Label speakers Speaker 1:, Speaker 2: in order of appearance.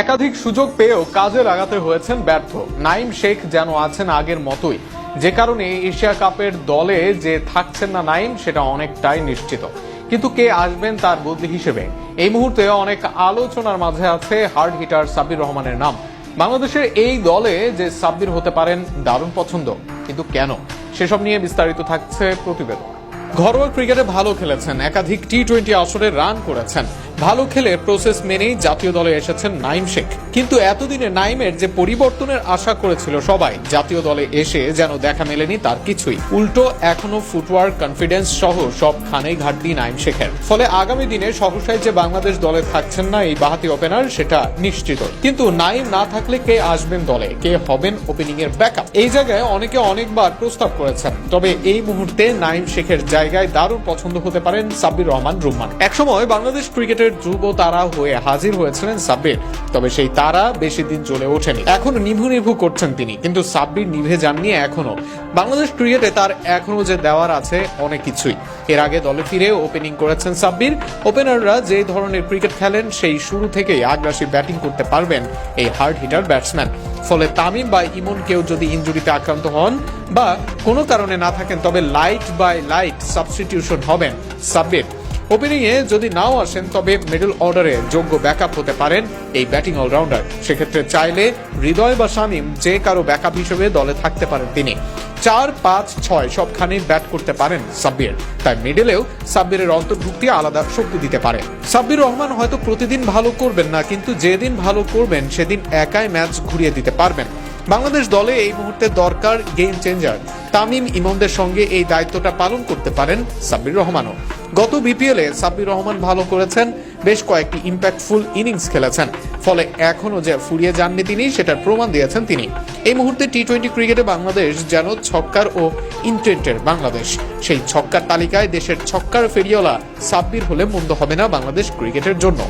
Speaker 1: একাধিক সুযোগ পেয়েও কাজে লাগাতে হয়েছেন ব্যর্থ। নাইম শেখ যেন আছেন আগের মতোই, যে কারণে এশিয়া কাপের দলে যে থাকছেন না নাইম সেটা অনেকটাই নিশ্চিত। কিন্তু কে আসবেন তার বদলি হিসেবে এই মুহূর্তে অনেক আলোচনার মাঝে আছে হার্ড হিটার সাব্বির রহমানের নাম। বাংলাদেশের এই দলে যে সাব্বির হতে পারেন দারুণ পছন্দ, কিন্তু কেন, সেসব নিয়ে বিস্তারিত থাকছে প্রতিবেদন। ঘরোয়া ক্রিকেটে ভালো খেলেছেন, একাধিক টি-20 আসরে রান করেছেন, ভালো খেলে প্রসেস মেনেই জাতীয় দলে এসেছেন নাইম শেখ। কিন্তু এতদিনে নাইমের যে পরিবর্তনের আশা করেছিল সবাই, জাতীয় দলে এসে যেন দেখা মেলেনি তার কিছুই। উল্টো এখনো ফুটওয়ার্ক, কনফিডেন্স সহ সবখানেই ঘাটতি নাইম শেখের। ফলে আগামী দিনে সহসায় যে বাংলাদেশ দলে থাকছেন না এই বাঁহাতি ওপেনার সেটা নিশ্চিত। কিন্তু নাইম না থাকলে কে আসবেন দলে, কে হবেন ওপেনিং এর ব্যাকআপ, এই জায়গায় অনেকে অনেকবার প্রস্তাব করেছেন। তবে এই মুহূর্তে নাইম শেখের জায়গায় দারুণ পছন্দ হতে পারেন সাব্বির রহমান রুম্মান। একসময় বাংলাদেশ ক্রিকেটের ধ্রুব তারা হয়ে হাজির হয়েছিলেন সাব্বির, তবে সেই তারা বেশি দিন জ্বলে ওঠেনি। এখন নিভু নিভু করছেন তিনি, কিন্তু সাব্বির নিভে যাননি এখনো। বাংলাদেশ ক্রিকেটে তার এখনো যে দেওয়ার আছে অনেক কিছুই। এর আগে দলে ফিরে ওপেনিং করেছেন সাব্বির। ওপেনাররা যে ধরনের ক্রিকেট খেলেন সেই শুরু থেকেই আগ্রাসী ব্যাটিং করতে পারবেন এই হার্ড হিটার ব্যাটসম্যান। ফলে তামিম বা ইমন কেউ যদি ইনজুরিতে আক্রান্ত হন বা কোনো কারণে না থাকেন, তবে লাইট বাই লাইট সাবস্টিটিউশন হবেন সাব্বির। ওপেনিং এ যদি নাও আসেন, তবে মিডল অর্ডারে যোগ্য ব্যাকআপ হতে পারেন এই ব্যাটিং অলরাউন্ডার। সেক্ষেত্রে চাইলে হৃদয় বা শামীম যে কারো ব্যাকআপ হিসেবে দলে থাকতে পারেন তিনি। 4, 5, 6 সবখানেই ব্যাট করতে পারেন সাব্বির, তাই মিডলেও সাব্বিরের অন্তর্ভুক্তি আলাদা শক্তি দিতে পারে। সাব্বির রহমান হয়তো প্রতিদিন ভালো করবেন না, কিন্তু যেদিন ভালো করবেন সেদিন একাই ম্যাচ ঘুরিয়ে দিতে পারবেন। বাংলাদেশ দলে এই মুহূর্তে দরকার গেম চেঞ্জার। তামিম ইমনদের সঙ্গে এই দায়িত্বটা পালন করতে পারেন সাব্বির রহমানও। গত বিপিএলে সাব্বির রহমান ভালো করেছেন, বেশ কয়েকটি ইম্প্যাক্টফুল ইনিংস খেলেছেন। ফলে এখনো যে ফুরিয়ে যাননি তিনি, সেটার প্রমাণ দিয়েছেন তিনি। এই মুহূর্তে টি-20 ক্রিকেটে বাংলাদেশ যেন ছক্কার ও ইন্টেন্টের বাংলাদেশ। সেই ছক্কার তালিকায় দেশের ছক্কার ফেরিওয়ালা সাব্বির হলে মন্দ হবে না বাংলাদেশ ক্রিকেটের জন্য।